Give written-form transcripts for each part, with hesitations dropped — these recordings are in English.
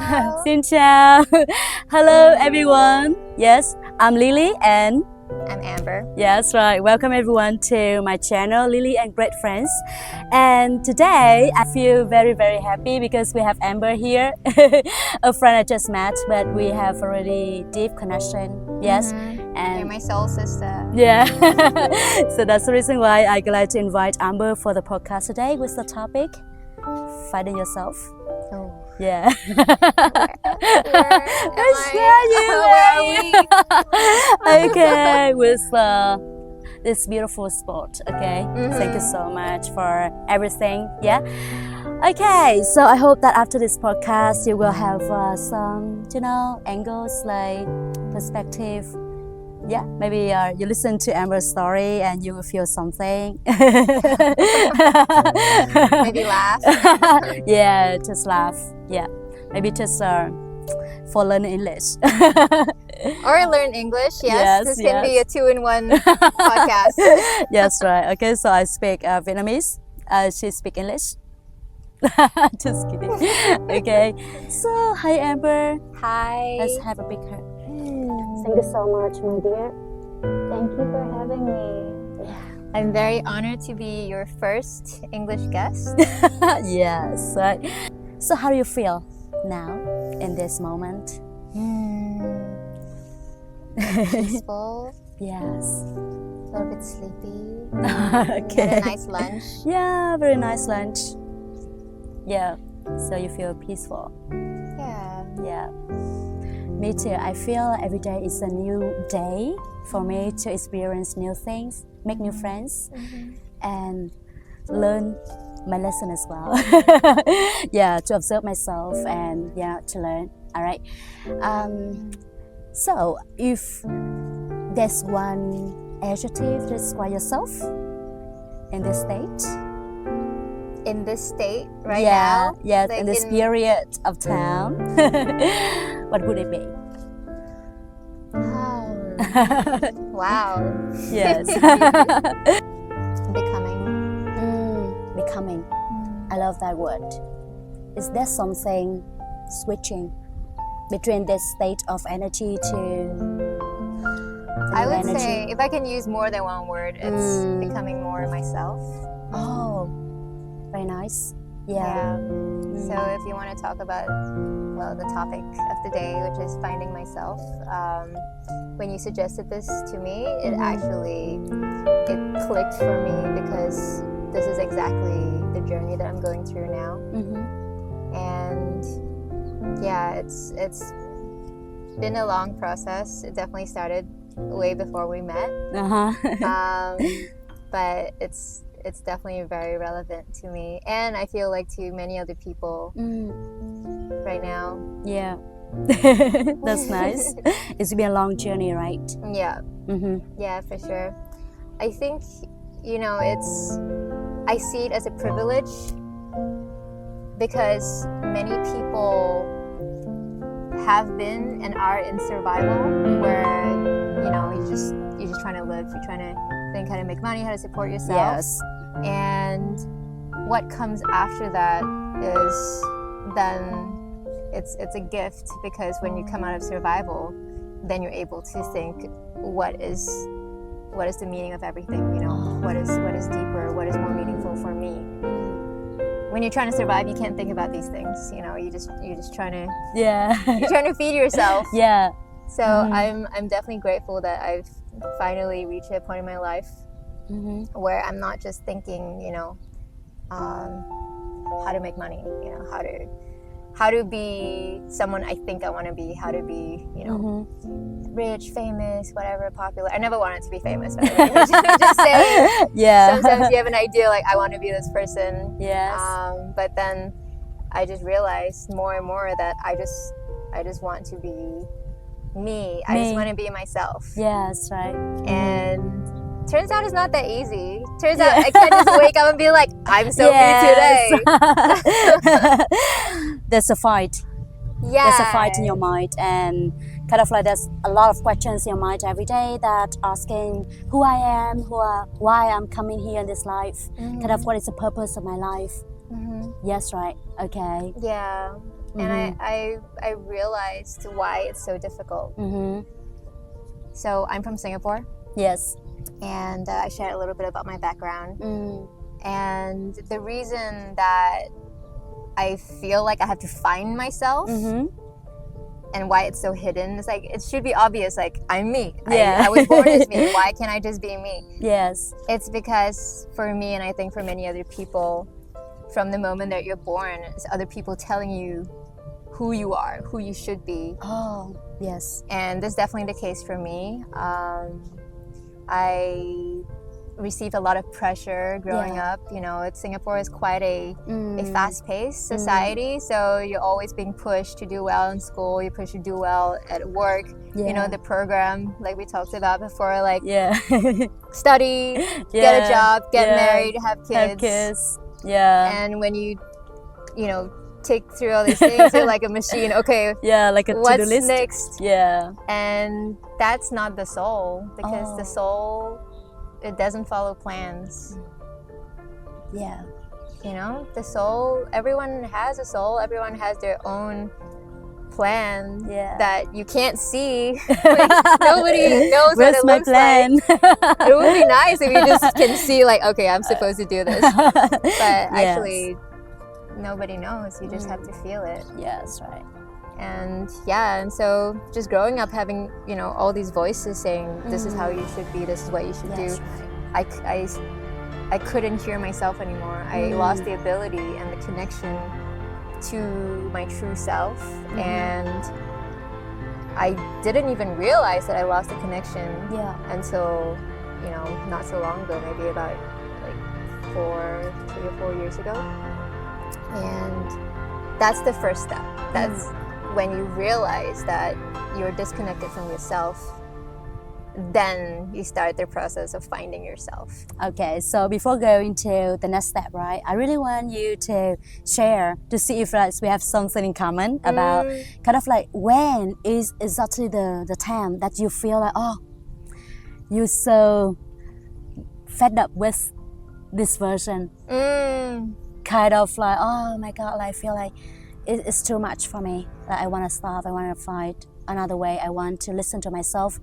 Hello. Xin chào. Hello everyone. Yes, I'm Lily and I'm Amber. yes, right. Welcome everyone to my channel, Lily and Great Friends. And today I feel very, very happy because we have Amber here, a friend I just met, but we have a really deep connection. Yes, You're and my soul sister. yeah. So that's the reason why I glad to invite Amber for the podcast today with the topic finding yourself. Oh. Yeah. Where are we? Okay, with this beautiful spot. Okay, thank you so much for everything. Yeah. Okay, so I hope that after this podcast you will have some, angles like perspective. Yeah, maybe you listen to Amber's story and you will feel something. Maybe laugh. Yeah, just laugh. Yeah, maybe just for learning English. Or learn English. Yes, this can be a 2-in-1 podcast. Yes, right. Okay, so I speak Vietnamese. She speak English. Just kidding. Okay, so hi Amber. Hi. Let's have a big hug. Thank you so much, my dear. Thank you for having me. I'm very honored to be your first English guest. Yes, right. So how do you feel now in this moment? Peaceful. Yes. A little bit sleepy. Okay. Had a nice lunch. Yeah, very nice lunch. Yeah. So you feel peaceful. Yeah. Yeah. Me too. I feel every day is a new day for me to experience new things, make new friends, and learn my lesson as well. Yeah, to observe myself and to learn. All right. So if there's one adjective to describe yourself in this state. In this state right Yeah, now? yes, Like in this period of time. What would it be? Wow. Yes. Becoming. Becoming. I love that word. Is there something switching between this state of energy to I would energy? say if I can use more than one word, it's becoming more myself. Oh, very nice. Yeah. So if you want to talk about, well, the topic of the day, which is finding myself, when you suggested this to me, it clicked for me because this is exactly the journey that I'm going through now. And yeah, it's been a long process. It definitely started way before we met. But it's definitely very relevant to me, and I feel like to many other people right now. Yeah. That's nice. It's been a long journey, right? Yeah. Yeah, for sure. I think, I see it as a privilege because many people have been and are in survival where, you're just trying to live, you're trying to think how to make money, how to support yourself. Yes. And what comes after that is then it's a gift, because when you come out of survival, then you're able to think what is the meaning of everything, what is deeper, what is more meaningful for me. When you're trying to survive, you can't think about these things, you're just trying to you're trying to feed yourself. Yeah. So I'm definitely grateful that I've finally reached a point in my life where I'm not just thinking, how to make money, how to be someone I think I want to be, how to be, rich, famous, whatever, popular. I never wanted to be famous, by the way. Just saying. Yeah. Sometimes you have an idea like, I want to be this person. Yes. But then I just realized more and more that I just want to be me. I just want to be myself. Yes, right. And turns out it's not that easy. Turns out I can't just wake up and be like, I'm so free today. There's a fight. Yeah. There's a fight in your mind, and kind of like there's a lot of questions in your mind every day that asking who I am, why I'm coming here in this life, kind of what is the purpose of my life. Yes, right. Okay. Yeah. and I realized why it's so difficult. So I'm from Singapore. Yes. And I shared a little bit about my background. And the reason that I feel like I have to find myself and why it's so hidden is like, it should be obvious, like, I'm me. I was born as me. Why can't I just be me? Yes. It's because for me, and I think for many other people, from the moment that you're born, it's other people telling you who you are, who you should be. Oh, yes. And that's definitely the case for me. I received a lot of pressure growing up. You know, Singapore is quite a fast-paced society, so you're always being pushed to do well in school. You're pushed to do well at work. You know, the program, like we talked about before, like study, get a job, get married, have kids. And when you know, tick through all these things, you're like a machine. Okay, like a what's to-do list. next? And that's not the soul, because the soul, it doesn't follow plans. You know, the soul, everyone has a soul, everyone has their own plan that you can't see. Like, nobody knows Where's what it my looks plan? like. It would be nice if you just can see, like, okay, I'm supposed to do this. But actually, nobody knows. You just have to feel it. Yes, right. And and so just growing up having, you know, all these voices saying this is how you should be, this is what you should do. I couldn't hear myself anymore. I lost the ability and the connection to my true self, and I didn't even realize that I lost the connection until, you know, not so long ago, maybe about like 3 or 4 years ago. And that's the first step. That's when you realize that you're disconnected from yourself, then you start the process of finding yourself. Okay, so before going to the next step, right, I really want you to share to see if we have something in common about kind of like when is exactly the time that you feel like, oh, you're so fed up with this version. Kind of like, oh my God, I feel like it's too much for me. Like, I want to stop, I want to find another way, I want to listen to myself.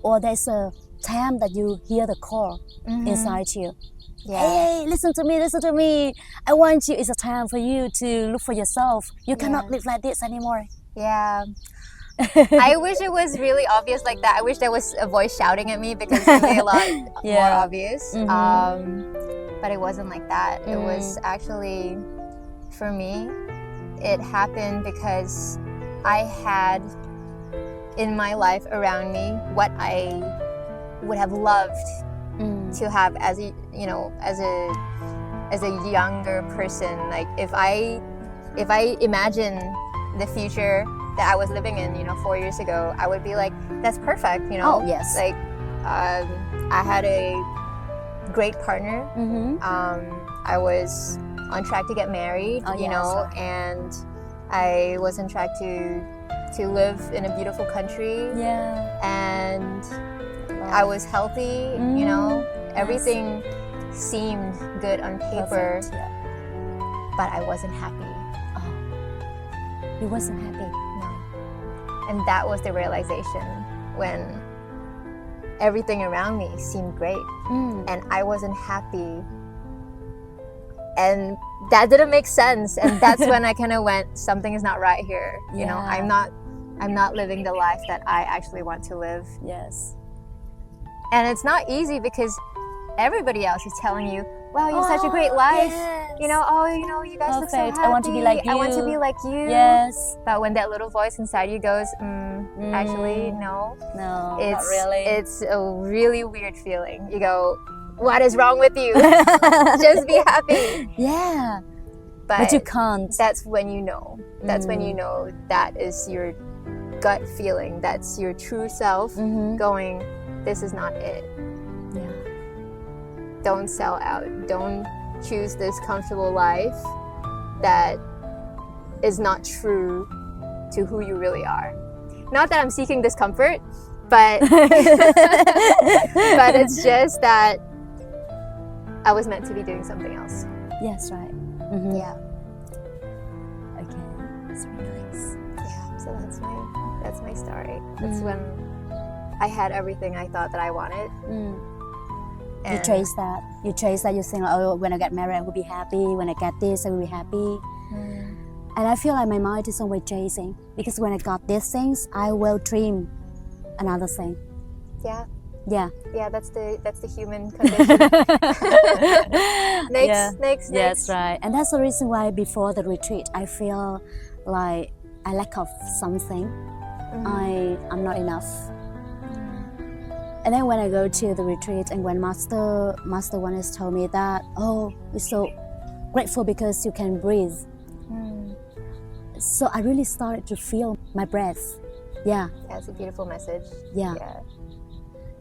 Or there's a time that you hear the call inside you. Hey, listen to me. I want you. It's a time for you to look for yourself. You cannot live like this anymore. I wish it was really obvious like that. I wish there was a voice shouting at me, because it would be a lot more obvious. But it wasn't like that. It was actually, for me, it happened because I had in my life around me what I would have loved to have as a, you know, as a younger person. Like, if I imagine the future that I was living in, you know, 4 years ago, I would be like, that's perfect, you know. Oh, yes. Like, I had a great partner. I was on track to get married, you know, and I was on track to live in a beautiful country. And I was healthy, you know, everything seemed good on paper. Perfect, but I wasn't happy. You wasn't happy? No. And that was the realization, when everything around me seemed great and I wasn't happy. And that didn't make sense. And that's when I kind of went, something is not right here. You know, I'm not living the life that I actually want to live. Yes. And it's not easy, because everybody else is telling you, wow, you have such a great life. You know, oh, you know, you guys look so happy. I want to be like you. I want to be like you. Yes. But when that little voice inside you goes, actually, no. No, not really. It's a really weird feeling. You go, what is wrong with you? Just be happy. Yeah. But you can't. That's when you know. That's when you know that is your gut feeling. That's your true self going, this is not it. Don't sell out. Don't choose this comfortable life that is not true to who you really are. Not that I'm seeking discomfort, but but it's just that I was meant to be doing something else. Yes, right. Yeah. Okay. That's really nice. Yeah, so that's my story. That's when I had everything I thought that I wanted. You chase that. You chase that. You think, oh, when I get married, I will be happy. When I get this, I will be happy. And I feel like my mind is always chasing, because when I got these things, I will dream another thing. Yeah. Yeah. Yeah, that's the human condition. Next. Yes, right. And that's the reason why before the retreat, I feel like I lack of something. I'm not enough. And then when I go to the retreat, and when Master one has told me that, oh, we're so grateful because you can breathe. So I really started to feel my breath. Yeah. That's a beautiful message. Yeah.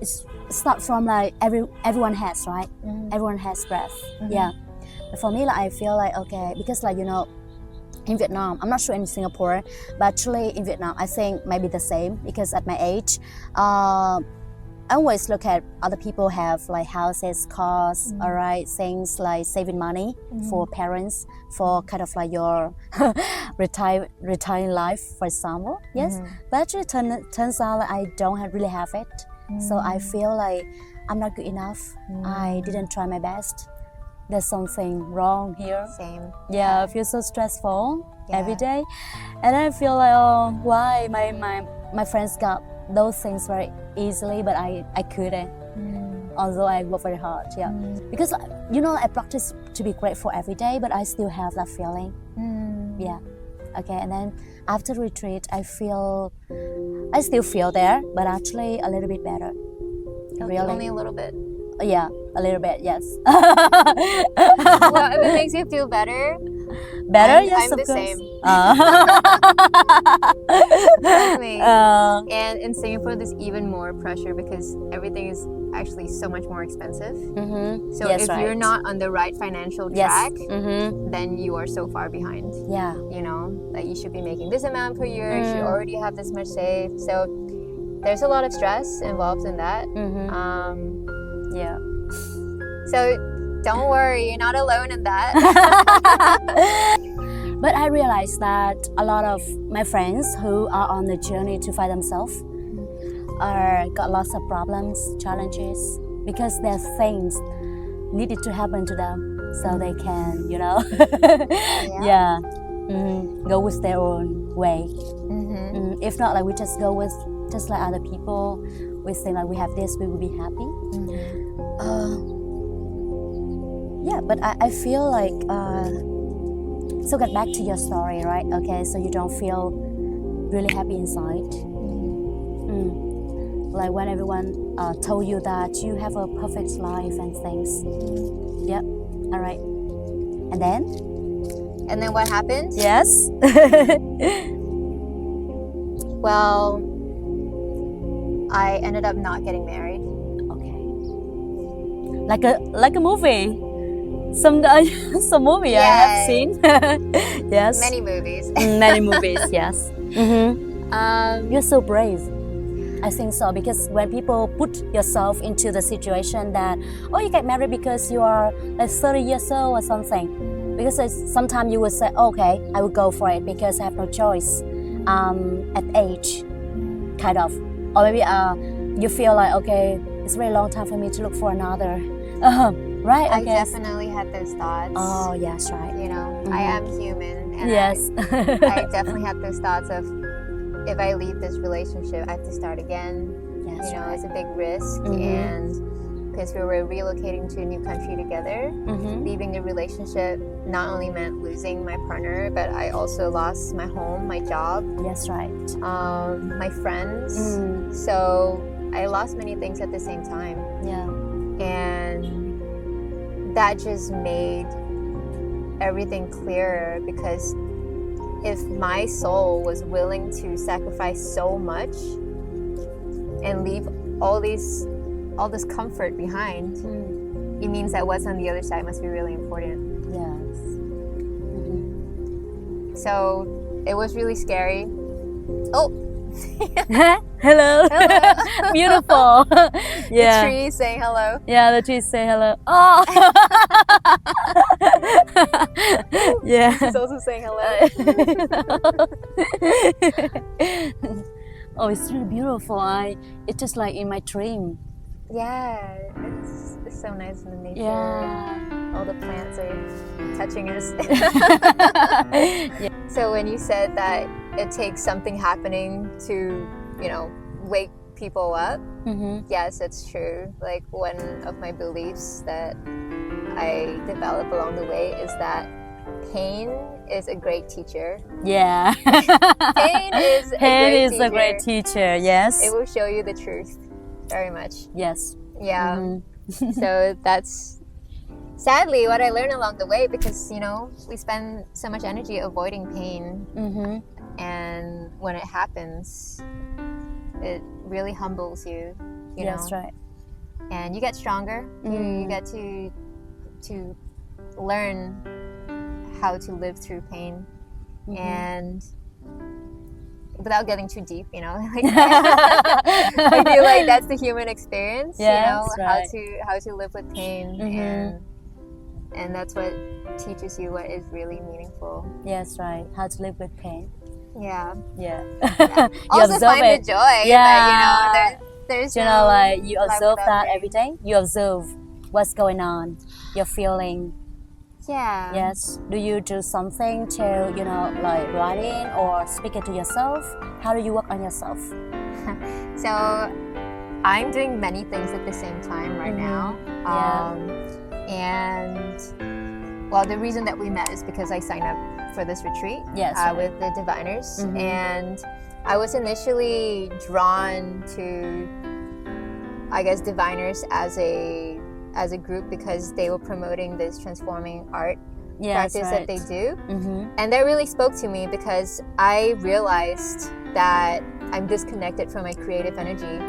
It's start from like everyone has, right? Everyone has breath. Yeah. But for me, like, I feel like, okay, because like, you know, in Vietnam, I'm not sure in Singapore, but actually in Vietnam, I think maybe the same, because at my age, I always look at other people have like houses, cars, all right, things like saving money for parents, for kind of like your retiring life, for example. Yes, but actually turns out like I don't really have it. So I feel like I'm not good enough. I didn't try my best. There's something wrong here. Same. Yeah, I feel so stressful every day, and I feel like, oh, why my friends got those things very easily, but I couldn't. Although I work very hard, because you know, I practice to be grateful every day, but I still have that feeling. Yeah. Okay, and then after retreat, I still feel there, but actually a little bit better. Really, only a little bit. Yeah, a little bit. Yes. Well, if it makes you feel better. Yes, I'm of the course. same. Exactly. And in Singapore, there's even more pressure because everything is actually so much more expensive. So Yes, if right. you're not on the right financial track, then you are so far behind. Yeah. You know, like you should be making this amount per year. You should already have this much saved. So there's a lot of stress involved in that. Yeah. So don't worry, you're not alone in that. But I realized that a lot of my friends who are on the journey to find themselves got lots of problems, challenges, because there's things needed to happen to them so they can, you know, go with their own way. If not, like we just go with just like other people. We think like we have this, we will be happy. Yeah, but I feel like, so get back to your story, right? Okay, so you don't feel really happy inside. Like when everyone told you that you have a perfect life and things. Yep, all right. And then? And then what happened? Yes. Well, I ended up not getting married. Okay. Like a movie. Some movie I have seen. Yes. Many movies. Many movies. Yes. You're so brave. I think so, because when people put yourself into the situation that, oh, you get married because you are like 30 years old or something, because sometimes you will say, okay, I will go for it because I have no choice at age, kind of. Or maybe you feel like, okay, it's a very long time for me to look for another. Right? I definitely had those thoughts. Oh, yes, right. You know, I am human. And yes. I definitely had those thoughts of, if I leave this relationship, I have to start again. Yes, you know, right. it's a big risk. And because we were relocating to a new country together, leaving the relationship not only meant losing my partner, but I also lost my home, my job. Yes, right. My friends. So I lost many things at the same time. Yeah. And that just made everything clearer, because if my soul was willing to sacrifice so much and leave all this comfort behind, it means that what's on the other side must be really important. Yes. So it was really scary. Oh. Hello. Beautiful. Yeah. The trees say hello. Yeah, the trees say hello. Oh. Yeah. He's also saying hello. Oh, it's really beautiful. It's just like in my dream. Yeah, it's so nice in the nature. Yeah. All the plants are touching us. Yeah. So when you said that it takes something happening to, wake people up, yes, it's true. Like one of my beliefs that I developed along the way is that pain is a great teacher. Yeah. Pain is a great teacher. Yes. It will show you the truth very much. Yes. Yeah. So that's sadly what I learned along the way, because we spend so much energy avoiding pain, and when it happens, it really humbles you. You know? That's right. And you get stronger. You get to learn how to live through pain, and without getting too deep, like, I feel like that's the human experience. Yes, right. how to live with pain, and that's what teaches you what is really meaningful. Yes, right. How to live with pain. Yeah. Yeah. Also find the joy. Yeah. That, there's like you life observe without that pain. every day. You observe what's going on. You're feeling. Yeah. Yes. Do you do something to, like writing or speaking to yourself? How do you work on yourself? So I'm doing many things at the same time right now. And well, the reason that we met is because I signed up for this retreat with the diviners. And I was initially drawn to, I guess, diviners as a group because they were promoting this transforming art practice that they do. And that really spoke to me because I realized that I'm disconnected from my creative energy.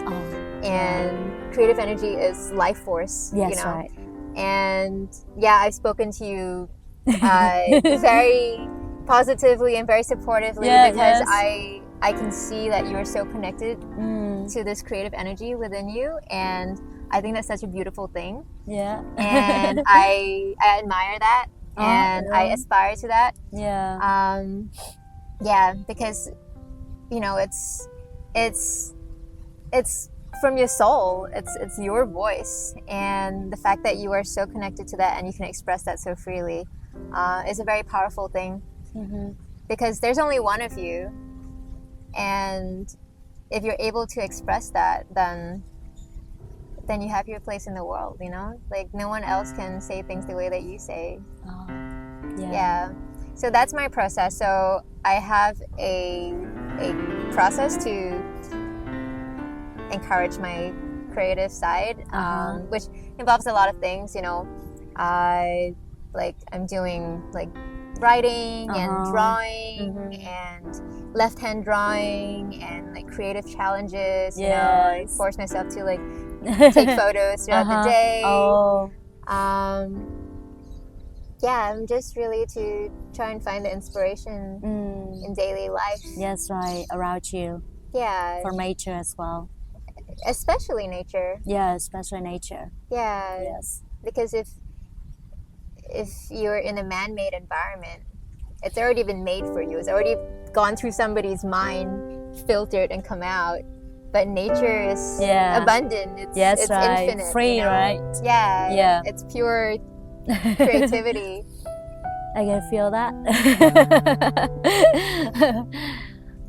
And creative energy is life force. Right. And I've spoken to you very positively and very supportively because I can see that you are so connected to this creative energy within you, and I think that's such a beautiful thing. Yeah. And I admire that, and I aspire to that. Yeah. Because it's from your soul. It's your voice, and the fact that you are so connected to that and you can express that so freely is a very powerful thing. Because there's only one of you, and if you're able to express that, then you have your place in the world. Like no one else can say things the way that you say. So that's my process. So I have a process to encourage my creative side, which involves a lot of things. I'm doing like writing and drawing and left-hand drawing and like creative challenges. I force myself to like take photos throughout the day. I'm just really to try and find the inspiration in daily life. Yes, right, around you. Yeah. For nature as well. Especially nature. Yeah, especially nature. Yeah. Yes. Because if you're in a man-made environment, it's already been made for you. It's already gone through somebody's mind, filtered and come out. But nature is abundant. It's right. infinite. Free, right? Yeah. It's pure creativity. I can feel that.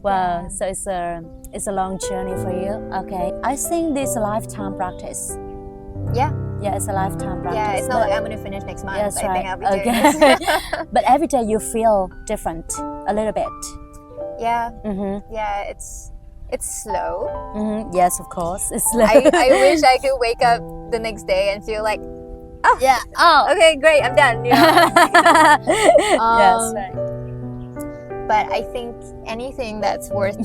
Wow. So it's a long journey for you. Okay. I think this is a lifetime practice. Yeah, it's a lifetime practice. Yeah, it's not like I'm going to finish next month. Yes, I think I'll be doing this. But every day you feel different a little bit. Yeah. Yeah, it's slow. Yes, of course. It's slow. I wish I could wake up the next day and feel like, okay, great, I'm done. Yes, right. But I think anything that's worth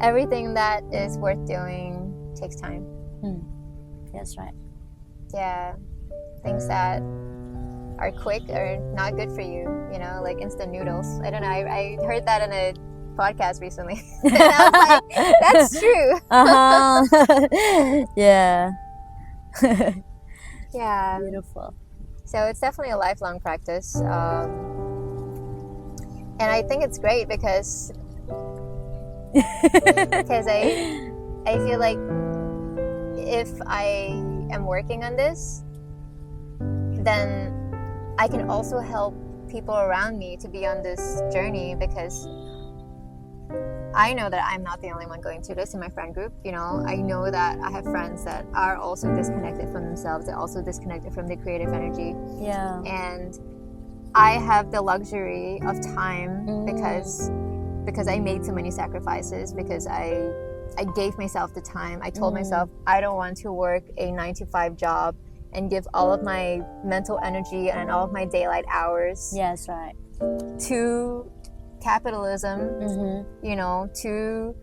everything that is worth doing takes time. That's right. Yeah, things that are quick are not good for you. Like instant noodles. I don't know. I heard that in a podcast recently. And I was like, that's true. Yeah. Yeah. Beautiful. So it's definitely a lifelong practice. And I think it's great because I feel like if I am working on this, then I can also help people around me to be on this journey, because I know that I'm not the only one going through this in my friend group. You know, I know that I have friends that are also disconnected from themselves. They're also disconnected from the creative energy. Yeah. And I have the luxury of time because I made so many sacrifices, because I gave myself the time. I told myself I don't want to work a 9-to-5 job and give all of my mental energy and all of my daylight hours Yes, right. to capitalism, you know, to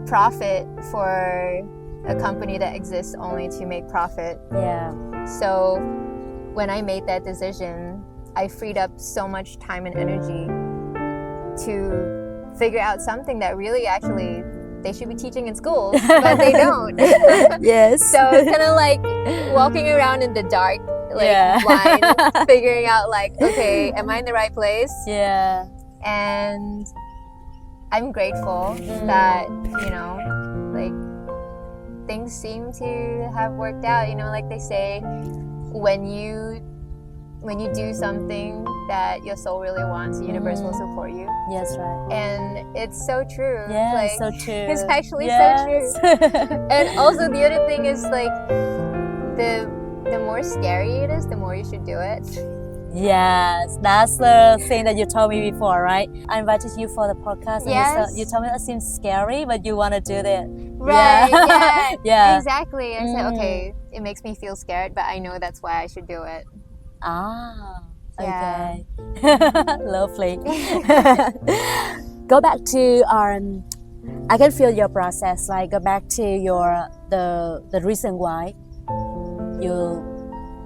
profit for a company that exists only to make profit. Yeah. So when I made that decision, I freed up so much time and energy to figure out something that really actually they should be teaching in schools, but they don't. Yes. So it's kind of like walking around in the dark, like blind, figuring out like, okay, am I in the right place? Yeah. And I'm grateful that, you know, like things seem to have worked out. You know, like they say, when you do something that your soul really wants, the universe will support you. Yes, right. And it's so true. Yeah, like, so true. It's actually so true. And also the other thing is like the more scary it is, the more you should do it. Yes, that's the thing that you told me before, right? I invited you for the podcast, and you told me it seems scary, but you want to do it. Right, yeah. Yeah. Exactly. I said, okay, it makes me feel scared, but I know that's why I should do it. Ah, Yeah. okay. Lovely. Go back to I can feel your process. Like, go back to the reason why you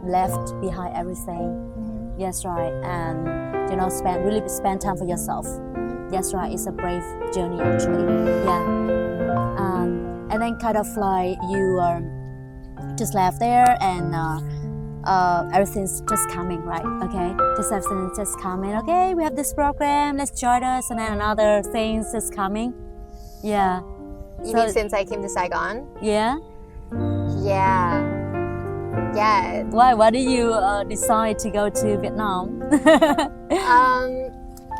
left behind everything. Yes, right. And you know, spend time for yourself. Yes, right. It's a brave journey, actually. Yeah. And then kind of like you just left there, and everything's just coming, right? Okay, just everything's just coming. Okay, we have this program, let's join us, and then another things just coming. Yeah. You mean since I came to Saigon? Yeah. Yeah. Yeah. Why did you decide to go to Vietnam?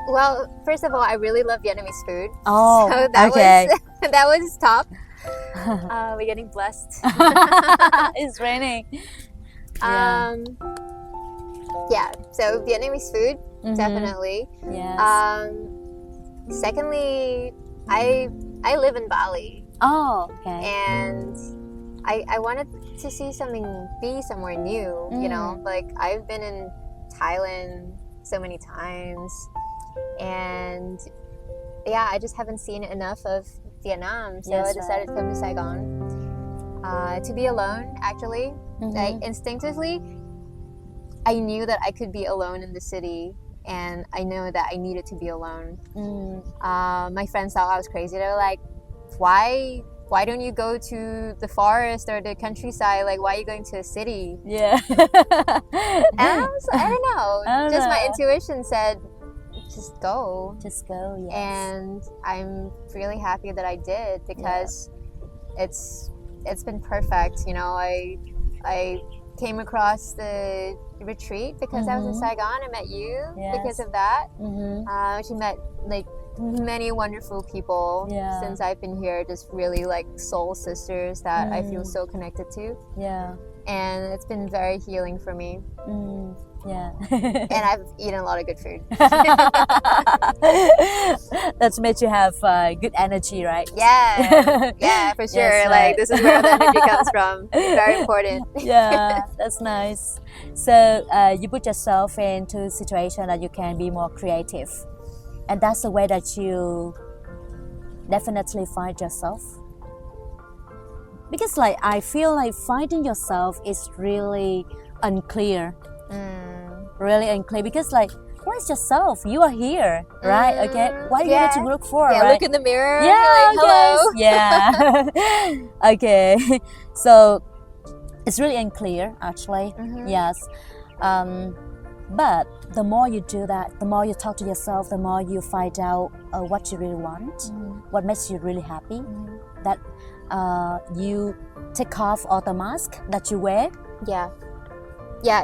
Well, first of all, I really love Vietnamese food. Oh, so that okay. was that was top. We're getting blessed. It's raining. Yeah. So Vietnamese food, definitely. Yes. Secondly, I live in Bali. Oh, okay. And I wanted to see be somewhere new, you know, like I've been in Thailand so many times, and yeah, I just haven't seen enough of Vietnam, so I decided to come to Saigon to be alone, actually. Like instinctively, I knew that I could be alone in the city, and I know that I needed to be alone. My friends thought I was crazy. They were like, why don't you go to the forest or the countryside? Like, why are you going to a city? Yeah. And I was like, I don't know. Just my intuition said, just go. Just go, yes. And I'm really happy that I did, because it's been perfect. You know, I came across the retreat because I was in Saigon. I met you because of that. She met like many wonderful people since I've been here, just really like soul sisters that I feel so connected to. Yeah. And it's been very healing for me. Yeah. And I've eaten a lot of good food. That's made you have good energy, right? Yeah. Yeah, for sure. Yes, like this is where the energy comes from. Very important. Yeah, that's nice. So you put yourself into a situation that you can be more creative. And that's the way that you definitely find yourself. Because like I feel like finding yourself is really unclear. Really unclear, because like, what is yourself? You are here, right? Okay, what do you need to look for? Yeah, right? Look in the mirror. Yeah, like, hello. Yeah. Okay. So it's really unclear actually. Yes. But the more you do that, the more you talk to yourself, the more you find out what you really want, what makes you really happy, that you take off all the mask that you wear. Yeah,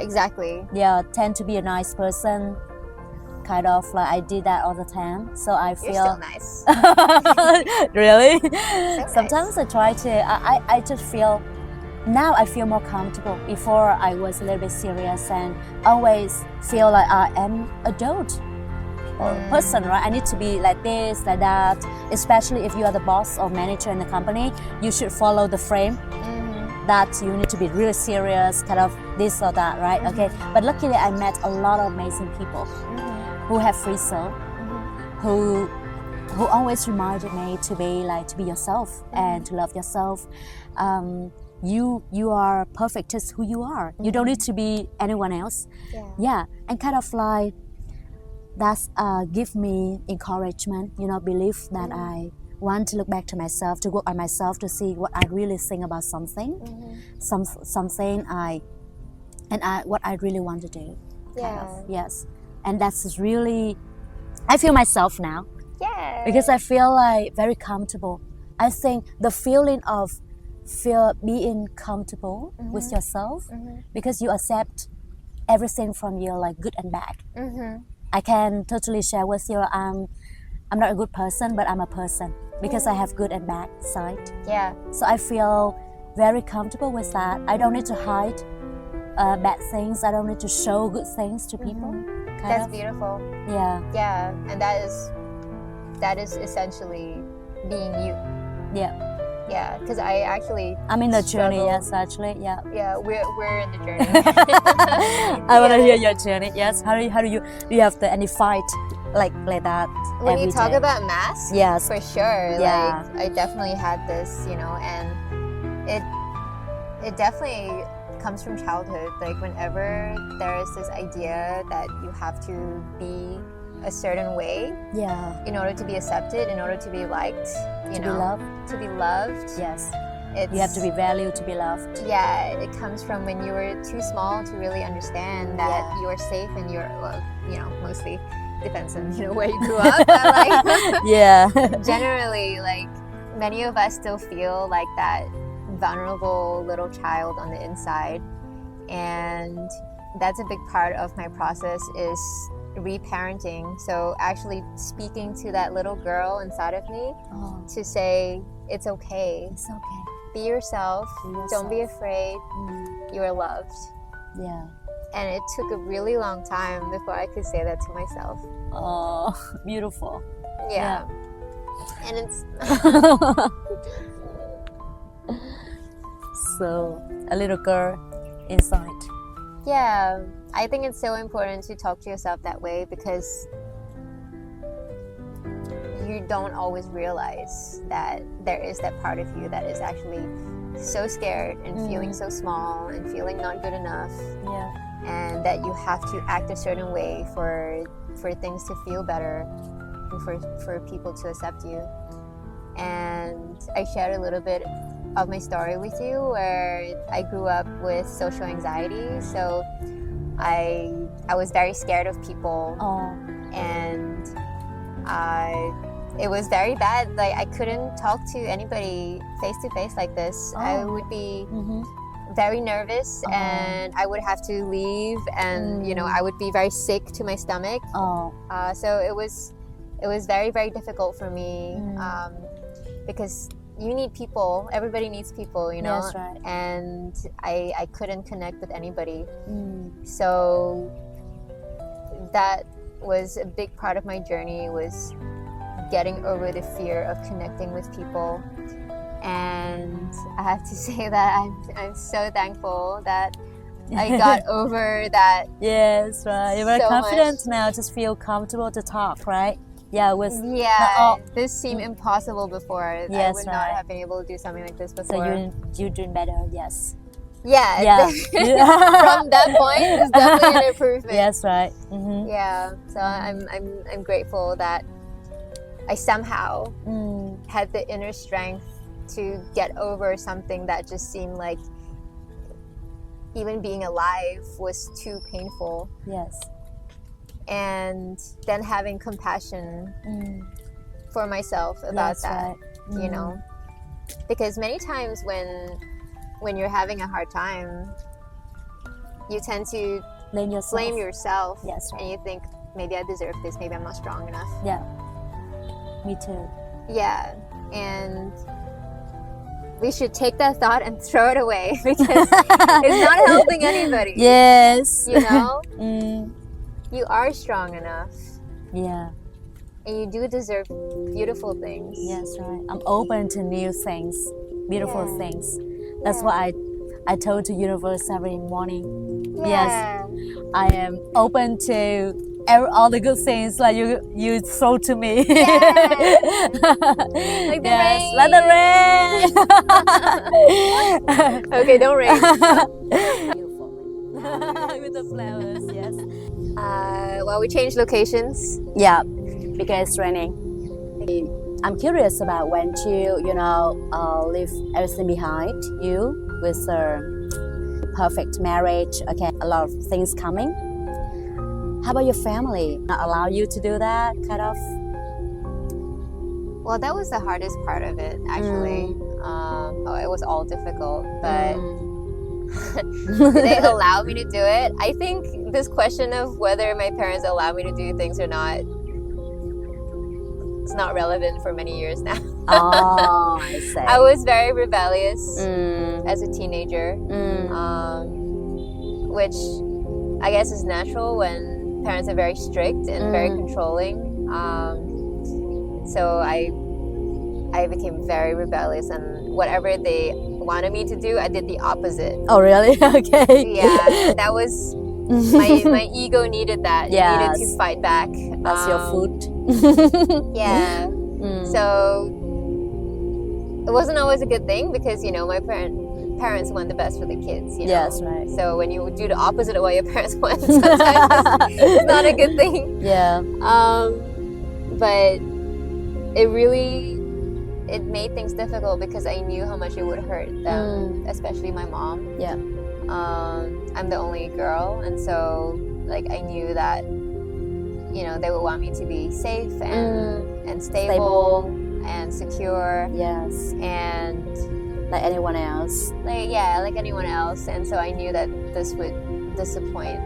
exactly. Yeah, tend to be a nice person, kind of like I did that all the time. So I feel You're still nice. Really? So Sometimes I try to, I just feel, now I feel more comfortable. Before I was a little bit serious and always feel like I am adult or person, right? I need to be like this, like that. Especially if you are the boss or manager in the company, you should follow the frame that you need to be really serious, kind of this or that, right? Okay. But luckily I met a lot of amazing people who have free soul, who always reminded me to be yourself and to love yourself. You are perfect just who you are. You don't need to be anyone else. Yeah, and kind of like that's give me encouragement, belief that I want to look back to myself, to work on myself, to see what I really think about something, something what I really want to do. Kind of, yes, and that's really, I feel myself now. Yeah. Because I feel like very comfortable. I think the feeling of being comfortable with yourself, because you accept everything from you, like good and bad. I can totally share with you, I'm not a good person, but I'm a person because I have good and bad side. Yeah. So I feel very comfortable with that. I don't need to hide bad things. I don't need to show good things to people. That's beautiful. Yeah. Yeah, and that is essentially being you. Yeah. Yeah, because I'm in the journey. Yes, actually, yeah. Yeah, we're in the journey. I want to hear your journey. Yes, how do you have any fight like that? When you talk day? about masks, yes, for sure. Yeah. Like I definitely had this, and it definitely comes from childhood. Like whenever there is this idea that you have to be a certain way, in order to be accepted, in order to be liked, to be loved. Yes, you have to be valued to be loved. Yeah, it comes from when you were too small to really understand that you are safe and you're, mostly depends on where you grew up. But like, generally, like many of us still feel like that vulnerable little child on the inside, and that's a big part of my process is reparenting. So actually speaking to that little girl inside of me to say it's okay. It's okay. Be yourself. Don't be afraid. You're loved. Yeah. And it took a really long time before I could say that to myself. Oh, beautiful. Yeah. And it's so a little girl inside. Yeah, I think it's so important to talk to yourself that way because you don't always realize that there is that part of you that is actually so scared and feeling so small and feeling not good enough. Yeah. And that you have to act a certain way for things to feel better and for people to accept you. And I shared a little bit of my story with you where I grew up with social anxiety, so I was very scared of people. And it was very bad. Like I couldn't talk to anybody face to face like this. I would be very nervous and I would have to leave, and I would be very sick to my stomach. So it was very, very difficult for me because you need people. Everybody needs people, That's right. And I couldn't connect with anybody. So that was a big part of my journey, was getting over the fear of connecting with people. And I have to say that I'm so thankful that I got over that. Yes, right. You're very confident much. now. Just feel comfortable to talk, right? Yeah, this seemed impossible before. Yes, I would not have been able to do something like this before. So you're doing better, yes. Yeah. From that point, it's definitely an improvement. Yes, right. Yeah. So I'm grateful that I somehow had the inner strength to get over something that just seemed like even being alive was too painful. Yes. And then having compassion for myself about That's that, right. you know, because many times when you're having a hard time, you tend to blame yourself. Yes, right. And you think, maybe I deserve this, maybe I'm not strong enough. Yeah, me too. Yeah, and we should take that thought and throw it away because it's not helping anybody. Yes. You know? You are strong enough. Yeah. And you do deserve beautiful things. Yes, right. I'm open to new things, beautiful things. That's Yeah. what I told the universe every morning. Yeah. Yes, I am open to all the good things like you throw to me. Yeah. Like the rain. Like the rain. Okay, don't rain. With the flowers, yes. Well, we changed locations. Yeah, because it's raining. I'm curious about when to, leave everything behind you with a perfect marriage. Okay, a lot of things coming. How about your family? Not allow you to do that, kind of? Well, that was the hardest part of it, actually. It was all difficult, but they allowed me to do it. I think this question of whether my parents allow me to do things or not, it's not relevant for many years now. Oh, I see. I was very rebellious as a teenager, which I guess is natural when parents are very strict and very controlling. So I became very rebellious, and whatever they wanted me to do, I did the opposite. Oh, really? Okay. Yeah, that was my ego needed that. Yes. It needed to fight back. That's your food. Yeah. So it wasn't always a good thing because my parents want the best for the kids. Yes, right. So when you do the opposite of what your parents want, sometimes it's not a good thing. Yeah. But it made things difficult because I knew how much it would hurt them, especially my mom. Yeah. I'm the only girl, and so I knew that they would want me to be safe and stable and secure. Yes. And like anyone else. Like anyone else. And so I knew that this would disappoint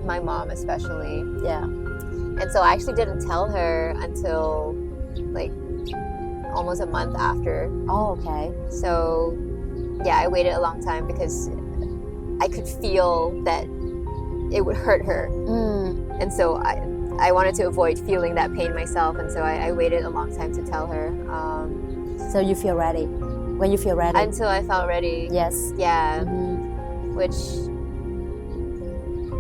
my mom especially. Yeah. And so I actually didn't tell her until almost a month after. Oh, okay. So yeah, I waited a long time because I could feel that it would hurt her. And so I wanted to avoid feeling that pain myself, and so I waited a long time to tell her. So you feel ready? When you feel ready? Until I felt ready. Yes. Yeah. Which,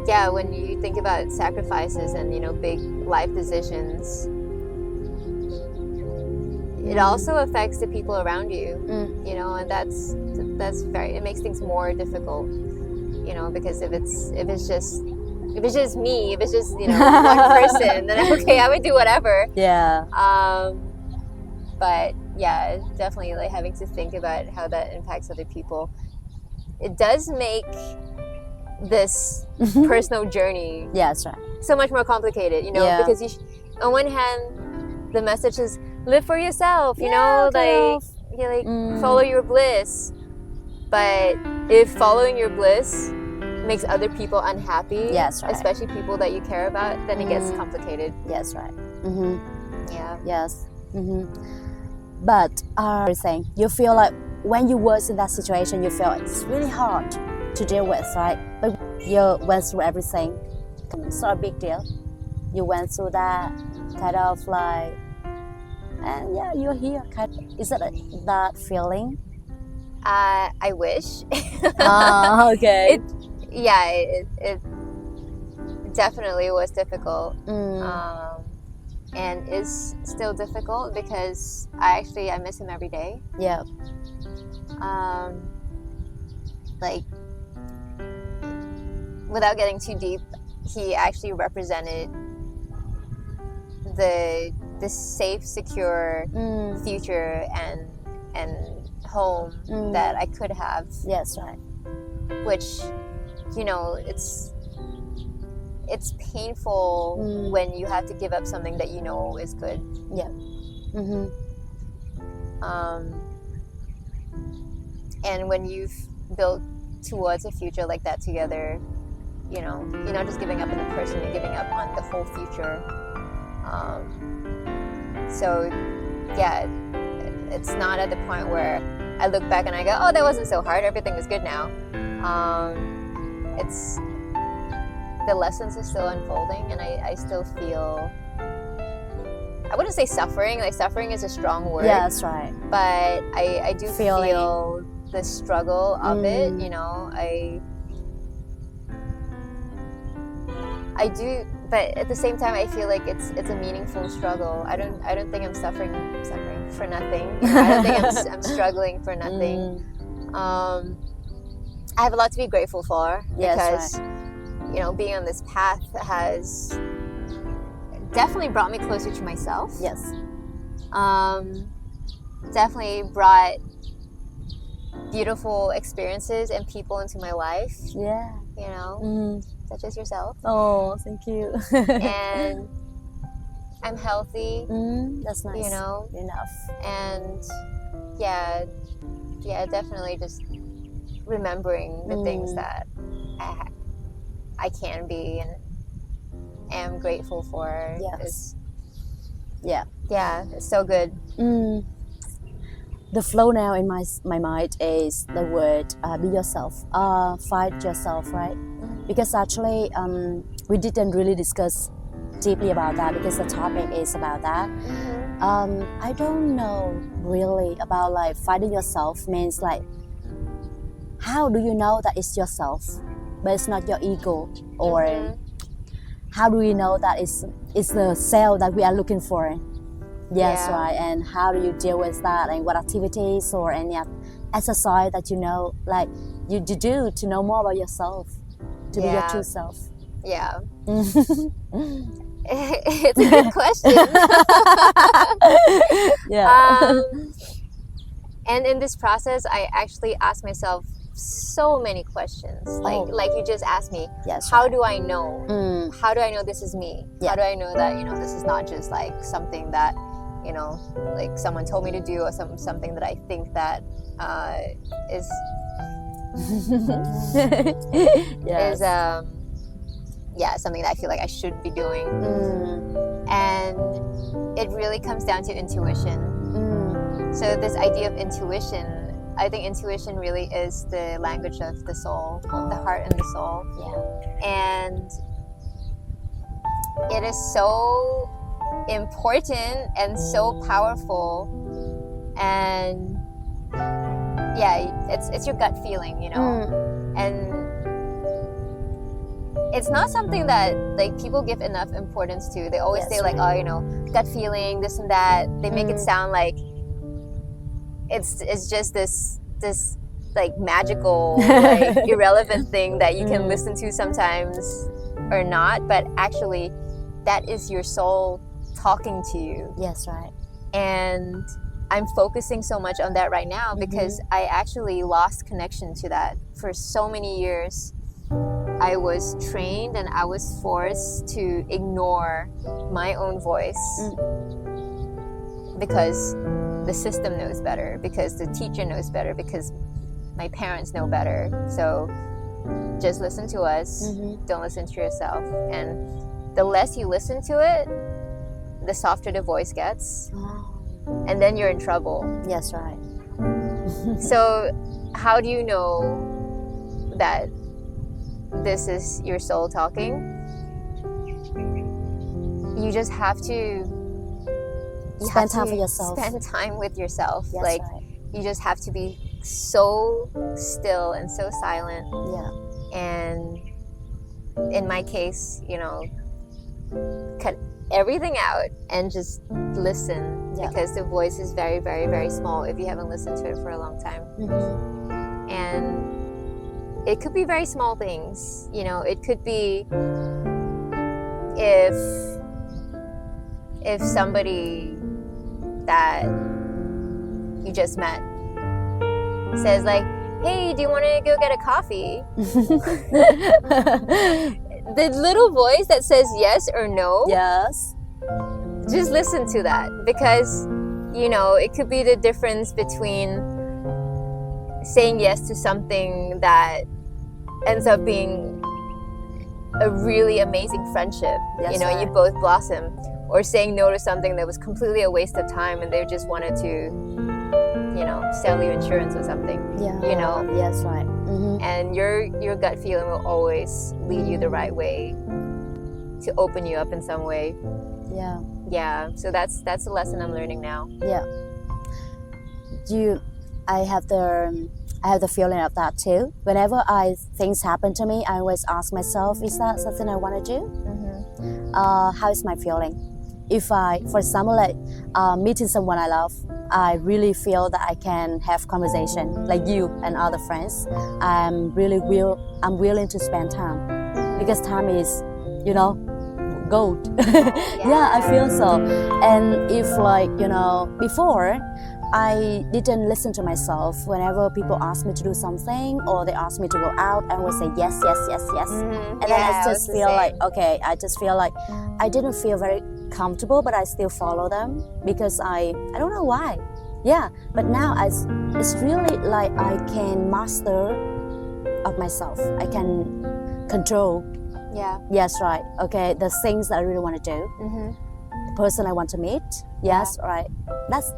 yeah, when you think about sacrifices and big life decisions, it also affects the people around you. And that's it makes things more difficult. Because if it's just me, if it's just one person, then okay, I would do whatever. Yeah. But yeah, definitely having to think about how that impacts other people. It does make this personal journey Yes, right. so much more complicated, Yeah. because on one hand, the message is live for yourself, follow your bliss. But if following your bliss makes other people unhappy, Yes, right. especially people that you care about, then it gets complicated. Yes, right. Yeah. Yes. But everything, you feel like when you was in that situation, you feel it's really hard to deal with, right? But you went through everything. It's not a big deal. You went through that kind of and yeah, you're here. Is it that feeling? I wish. Okay. It definitely was difficult. And is still difficult because I miss him every day. Yeah. Without getting too deep, he actually represented the safe, secure future and home that I could have. Yes, right. which, you know, it's painful when you have to give up something that you know is good. Yeah. Mm-hmm. And when you've built towards a future like that together, you know, you're not just giving up on the person, you're giving up on the whole future. So yeah, it's not at the point where I look back and I go, oh, that wasn't so hard, everything is good now. It's, the lessons are still unfolding, and I still feel, I wouldn't say suffering, like suffering is a strong word. Yeah, that's right. But I do feel the struggle of it, you know. I do, but at the same time, I feel like it's a meaningful struggle. I don't think I'm suffering for nothing. I don't think I'm struggling for nothing. I have a lot to be grateful for, because you know, being on this path has definitely brought me closer to myself. Yes. Definitely brought beautiful experiences and people into my life. Yeah. You know, such as yourself. Oh, thank you. And I'm healthy. That's nice. You know, enough. And yeah, definitely just remembering the things that I can be and am grateful for. Yes. Yeah, it's so good. The flow now in my mind is the word be yourself, find yourself, right? Because actually we didn't really discuss deeply about that, because the topic is about that. I don't know really about like finding yourself means like, how do you know that it's yourself but it's not your ego, or how do we know that it's the self that we are looking for? Yes, right. And how do you deal with that, and what activities or any exercise that you know, like you do to know more about yourself, to be your true self? Yeah. It's a good question. And in this process, I actually ask myself so many questions. Like you just asked me, how do I know? How do I know this is me? How do I know that, you know, this is not just like something that, you know, like someone told me to do, or something that I think that is something that I feel like I should be doing. And it really comes down to intuition. So this idea of intuition, I think intuition really is the language of the soul, of the heart and the soul. And it is so important and so powerful, and it's your gut feeling, you know. And it's not something that like people give enough importance to. They always say like, oh, you know, gut feeling, this and that. They make it sound like it's just this like magical, like irrelevant thing that you can listen to sometimes or not, but actually that is your soul talking to you. Yes, right. And I'm focusing so much on that right now, because I actually lost connection to that for so many years. I was trained and I was forced to ignore my own voice because the system knows better, because the teacher knows better, because my parents know better. So just listen to us, don't listen to yourself. And the less you listen to it, the softer the voice gets. And then you're in trouble. Yes, right. So how do you know that this is your soul talking? You just have to spend time with yourself. Spend time with yourself. Yes, like right. You just have to be so still and so silent. And in my case, you know, cut everything out and just listen, because the voice is very, very, very small if you haven't listened to it for a long time. And it could be very small things, you know. It could be if somebody that you just met says like, hey, do you want to go get a coffee? The little voice that says yes or no, Yes. just listen to that, because you know, it could be the difference between saying yes to something that ends up being a really amazing friendship. That's you know, right. you both blossom, or saying no to something that was completely a waste of time and they just wanted to, you know, sell you insurance or something. Yeah. You know? Yes, right. And your gut feeling will always lead you the right way, to open you up in some way. Yeah. Yeah, so that's the lesson I'm learning now. Yeah. I have the feeling of that too. Whenever things happen to me, I always ask myself, is that something I want to do? How is my feeling? If I, for example, like meeting someone I love, I really feel that I can have conversation like you and other friends. I'm willing to spend time, because time is, you know, gold. Yeah, I feel so. And if, like, you know, before I didn't listen to myself. Whenever people ask me to do something or they ask me to go out, I would say yes, yes, yes, yes. And then I just feel like, okay, I just feel like I didn't feel very comfortable, but I still follow them because I don't know why. Yeah, but now it's really like I can master of myself. I can control. Yeah. Yes, right. Okay, the things that I really want to do. The person I want to meet. Yes, right.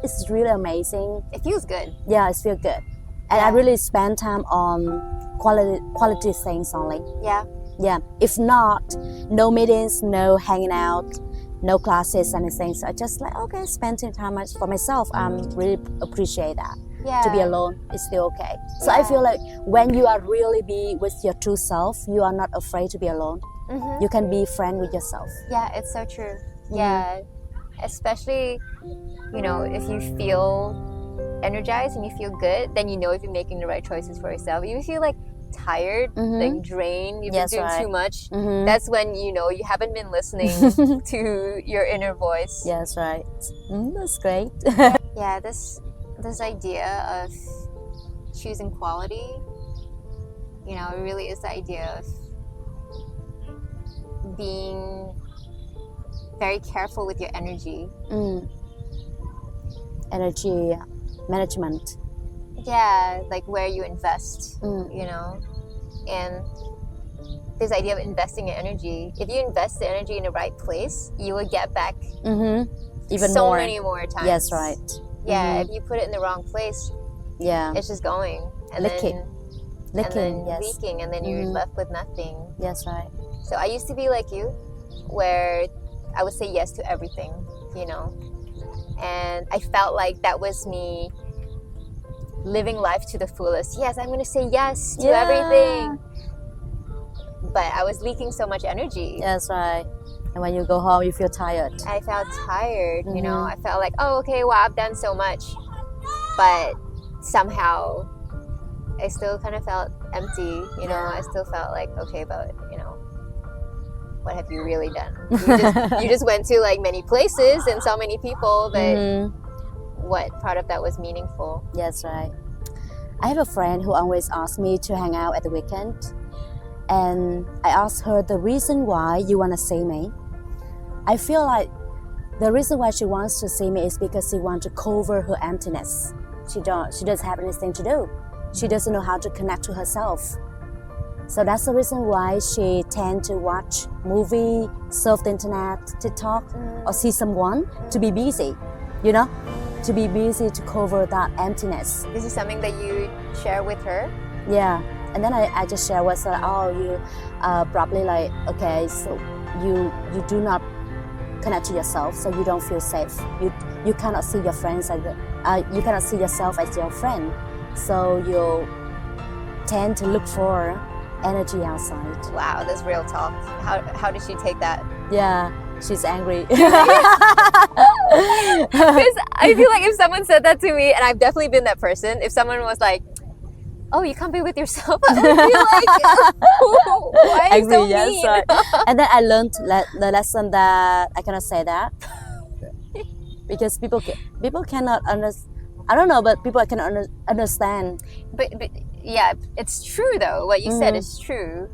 It's really amazing. It feels good. Yeah, it feels good. And I really spend time on quality things only. Yeah. Yeah. If not, no meetings, no hanging out, no classes, anything. So I just like, okay, spending time for myself. Really appreciate that. Yeah. To be alone is still okay. So I feel like when you are really be with your true self, you are not afraid to be alone. You can be friend with yourself. Yeah, it's so true. Yeah. Especially, you know, if you feel energized and you feel good, then you know if you're making the right choices for yourself. If you feel like tired, like drained, you've been doing too much, that's when you know you haven't been listening to your inner voice. Yes, right. That's great. Yeah, this idea of choosing quality, you know, it really is the idea of being very careful with your energy. Energy management. Yeah, like where you invest, you know, and this idea of investing your energy. If you invest the energy in the right place, you will get back Even so more. many more times. Yes, right. Yeah, if you put it in the wrong place, it's just going and leaking, leaking, and then you're left with nothing. Yes, right. So I used to be like you, where I would say yes to everything, you know, and I felt like that was me living life to the fullest. Yes, I'm going to say yes to everything. But I was leaking so much energy. That's right. And when you go home, you feel tired. I felt tired, you know. I felt like, oh, okay, well, I've done so much. But somehow, I still kind of felt empty, you know. I still felt like, okay, but, you know, what have you really done? You just went to, like, many places and saw many people, but what part of that was meaningful? That's right. I have a friend who always asks me to hang out at the weekend. And I asked her the reason why you want to see me. I feel like the reason why she wants to see me is because she wants to cover her emptiness. She doesn't have anything to do. She doesn't know how to connect to herself. So that's the reason why she tends to watch movie, surf the internet, TikTok, or see someone to be busy, you know? To be busy to cover that emptiness. This is something that you share with her? Yeah. And then I just share with her, oh, you probably like, okay, so you do not connect to yourself, so you don't feel safe. You cannot see your friends as you cannot see yourself as your friend. So you tend to look for energy outside. Wow, that's real talk. How did she take that? Yeah, she's angry. Because I feel like if someone said that to me, and I've definitely been that person, if someone was like, oh, you can't be with yourself, I would feel like, why are you so mean? Right. And then I learned the lesson that I cannot say that. Because people cannot understand. I don't know, but people cannot understand. But yeah, it's true though. What you said is true.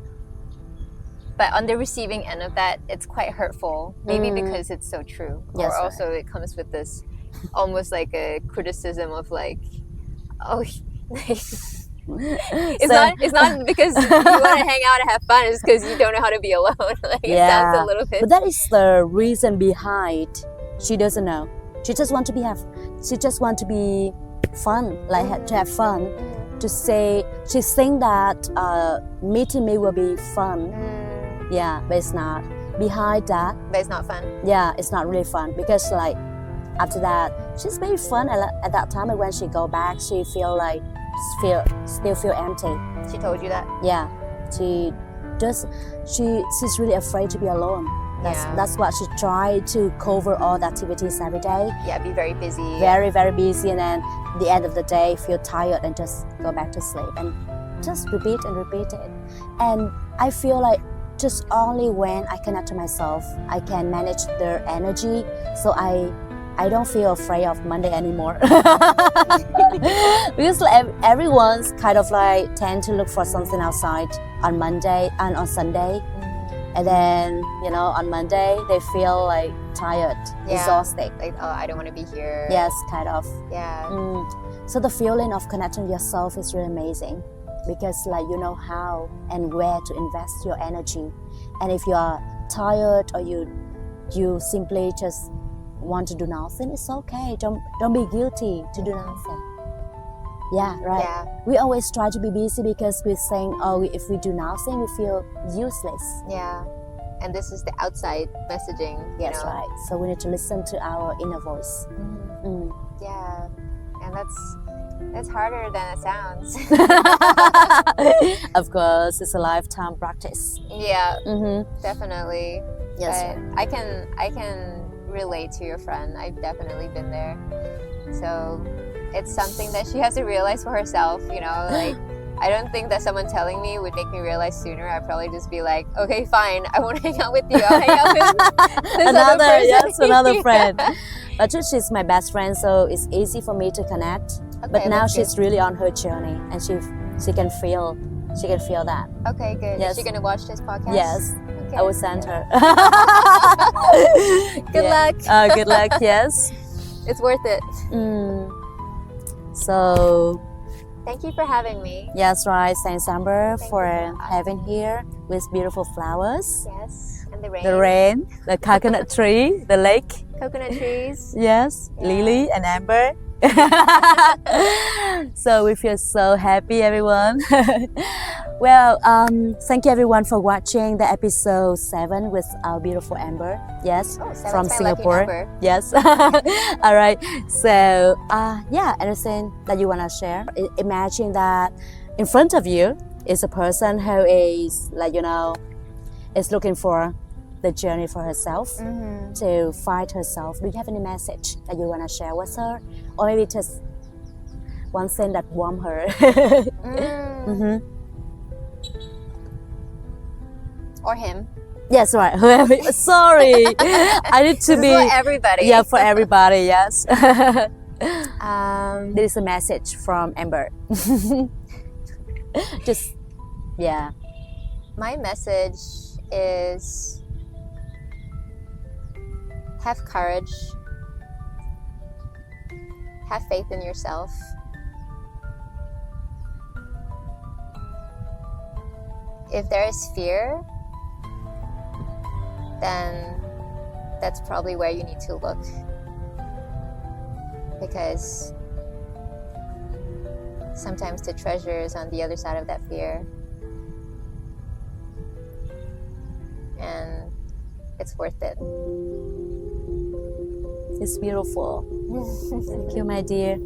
But on the receiving end of that, it's quite hurtful. Maybe because it's so true. Yes, or also it comes with this almost like a criticism of like, oh, it's not because you want to hang out and have fun. It's because you don't know how to be alone. Like it sounds a little bit. But that is the reason behind. She doesn't know. She just want to be fun, like to have fun. To say she think that meeting me will be fun. Yeah, but it's not. Behind that, But it's not fun. yeah, it's not really fun because like after that, she's very fun at that time. And when she go back, she still feel empty. She told you that? Yeah, she's really afraid to be alone. That's what she tried to cover all the activities every day. Yeah, be very busy. Very, very busy, and then at the end of the day, feel tired and just go back to sleep and just repeat it. And I feel like just only when I connect to myself, I can manage their energy. So I don't feel afraid of Monday anymore. Because like, everyone's kind of like tend to look for something outside on Monday and on Sunday. And then, you know, on Monday, they feel like tired, exhausted. Like, oh, I don't want to be here. Yes, kind of. Yeah. So the feeling of connecting yourself is really amazing because like you know how and where to invest your energy. And if you are tired or you simply just want to do nothing, it's okay. Don't be guilty to do nothing. Yeah, right. Yeah. We always try to be busy because we think, oh, if we do nothing, we feel useless. Yeah. And this is the outside messaging. Yes, right. So we need to listen to our inner voice. Yeah. And that's harder than it sounds. Of course, it's a lifetime practice. Yeah. Definitely. Yes. But I can relate to your friend. I've definitely been there. So it's something that she has to realize for herself, you know, like I don't think that someone telling me would make me realize sooner. I'd probably just be like, okay, fine, I won't hang out with you. I'll hang out with this another friend. But she's my best friend, so it's easy for me to connect. Okay, but now that's she's good. really on her journey, and she can feel that. Okay, good. Yes. Is she gonna watch this podcast? Yes, Okay. I will send her. Good luck. Good luck. Yes, It's worth it. So Thank you for having me. yes, right. Thanks, Amber, Thank for you. having here with beautiful flowers, Yes. And the rain. the rain, the coconut tree, the lake. Coconut trees. Yes, Yeah. Lily and Amber. So we feel so happy, everyone. Well, thank you everyone for watching the episode 7 with our beautiful Amber. Yes, Oh, 7's from my lucky Singapore. number. Yes. All right. So, yeah, anything that you want to share? Imagine that in front of you is a person who is like, you know, is looking for the journey for herself, to find herself. Do you have any message that you want to share with her? Or maybe just one thing that warm her? Or him. Yes, right. Whoever. Sorry, I need to This be. is for everybody. Yeah, for everybody. Yes. Um, There is a message from Amber. Just, yeah. my message is have courage, have faith in yourself, if there is fear, then that's probably where you need to look, because sometimes the treasure is on the other side of that fear, and it's worth it. It's beautiful. Thank you, my dear.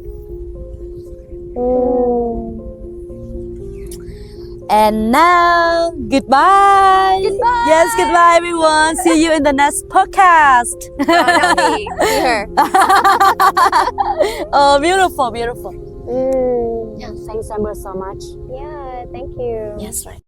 And now, goodbye. Goodbye. Yes, goodbye, everyone. See you in the next podcast. No, not me. See her. Oh, beautiful, beautiful. Yeah, thanks, Amber, so much. Yeah, thank you. Yes, right.